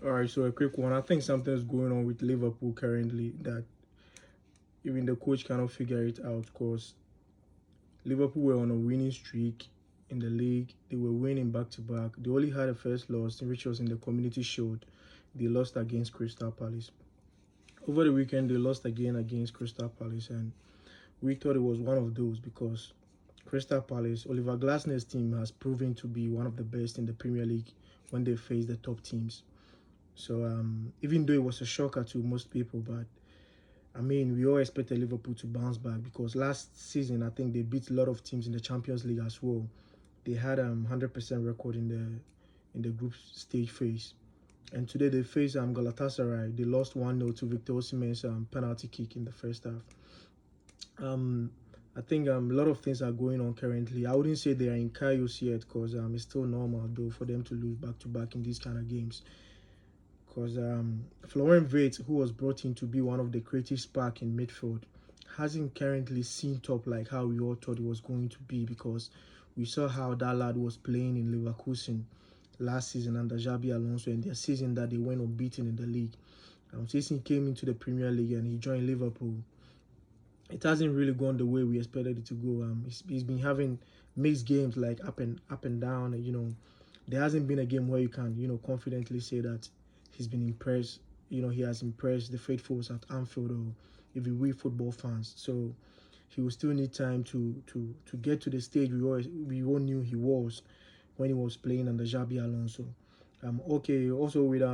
All right, so a quick one. I think something's going on with Liverpool currently that even the coach cannot figure it out. Because Liverpool were on a winning streak in the league. They were winning back to back. They only had a first loss, which was in the Community Shield. They lost against Crystal Palace. Over the weekend, they lost again against Crystal Palace, and we thought it was one of those because Crystal Palace, Oliver Glasner's team, has proven to be one of the best in the Premier League when they face the top teams. So even though it was a shocker to most people, but I mean, we all expected Liverpool to bounce back because last season I think they beat a lot of teams in the Champions League as well. They had 100% record in the group stage phase, and today they face Galatasaray. They lost 1-0 to Victor Osimhen's penalty kick in the first half. I think a lot of things are going on currently. I wouldn't say they are in chaos yet because it's still normal though for them to lose back to back in these kind of games. Because Florian Wirtz, who was brought in to be one of the creative spark in midfield, hasn't currently seen top like how we all thought it was going to be, because we saw how that lad was playing in Leverkusen last season under Xabi Alonso, and their season that they went unbeaten in the league. Since he came into the Premier League and he joined Liverpool, it hasn't really gone the way we expected it to go. He's been having mixed games, like up and down. There hasn't been a game where you can confidently say that he's been impressed. He has impressed the faithfuls at Anfield, or if we football fans. So he will still need time to get to the stage we all knew he was when he was playing under Xabi Alonso. Okay. Also with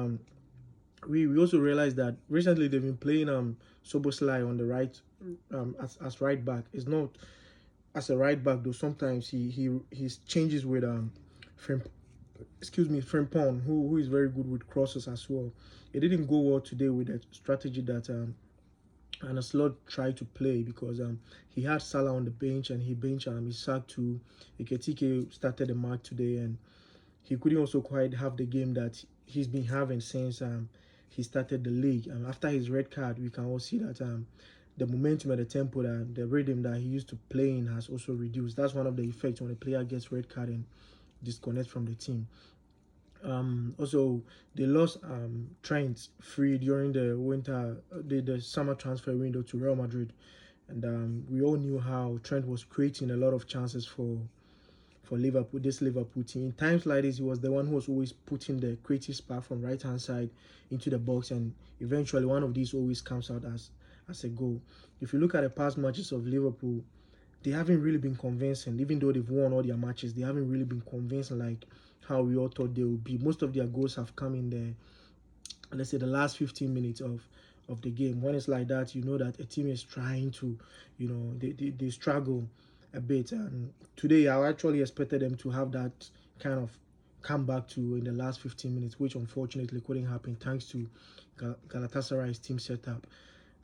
we also realized that recently they've been playing Soboslai on the right, as right back. It's not as a right back though. Sometimes he changes with Frimpong, who is very good with crosses as well. It didn't go well today with the strategy that Arne Slot tried to play, because he had Salah on the bench and he benched Isak to Ekitike started the match today, and he couldn't also quite have the game that he's been having since he started the league. After his red card, we can all see that the momentum and the tempo, that the rhythm that he used to play in has also reduced. That's one of the effects when a player gets red card and disconnect from the team. Also, they lost Trent free during the the summer transfer window to Real Madrid, and we all knew how Trent was creating a lot of chances for Liverpool, this Liverpool team. In times like this, he was the one who was always putting the creative spark from right hand side into the box, and eventually one of these always comes out as a goal. If you look at the past matches of Liverpool, they haven't really been convincing. Even though they've won all their matches, they haven't really been convincing like how we all thought they would be. Most of their goals have come in let's say the last 15 minutes of the game. When it's like that, you know that a team is trying to, they struggle a bit. And today I actually expected them to have that kind of come back to in the last 15 minutes, which unfortunately couldn't happen thanks to Galatasaray's team setup.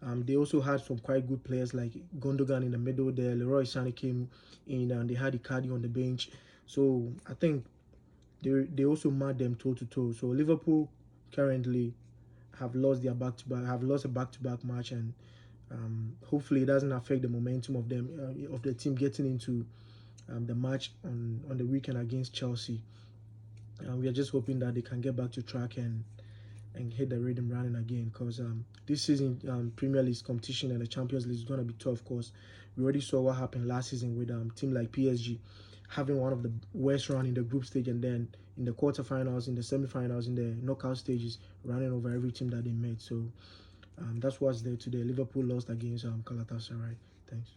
They also had some quite good players like Gundogan in the middle there. Leroy Sané came in, and they had Icardi on the bench. So I think they also matched them toe to toe. So Liverpool currently have lost a back-to-back match, and hopefully it doesn't affect the momentum of the team getting into the match on the weekend against Chelsea. We are just hoping that they can get back to track and hit the rhythm running again, because this season Premier League competition and the Champions League is going to be tough, because we already saw what happened last season with team like PSG having one of the worst run in the group stage, and then in the quarterfinals, in the semi-finals, in the knockout stages, running over every team that they met. So that's what's there today. Liverpool lost against Galatasaray. Thanks.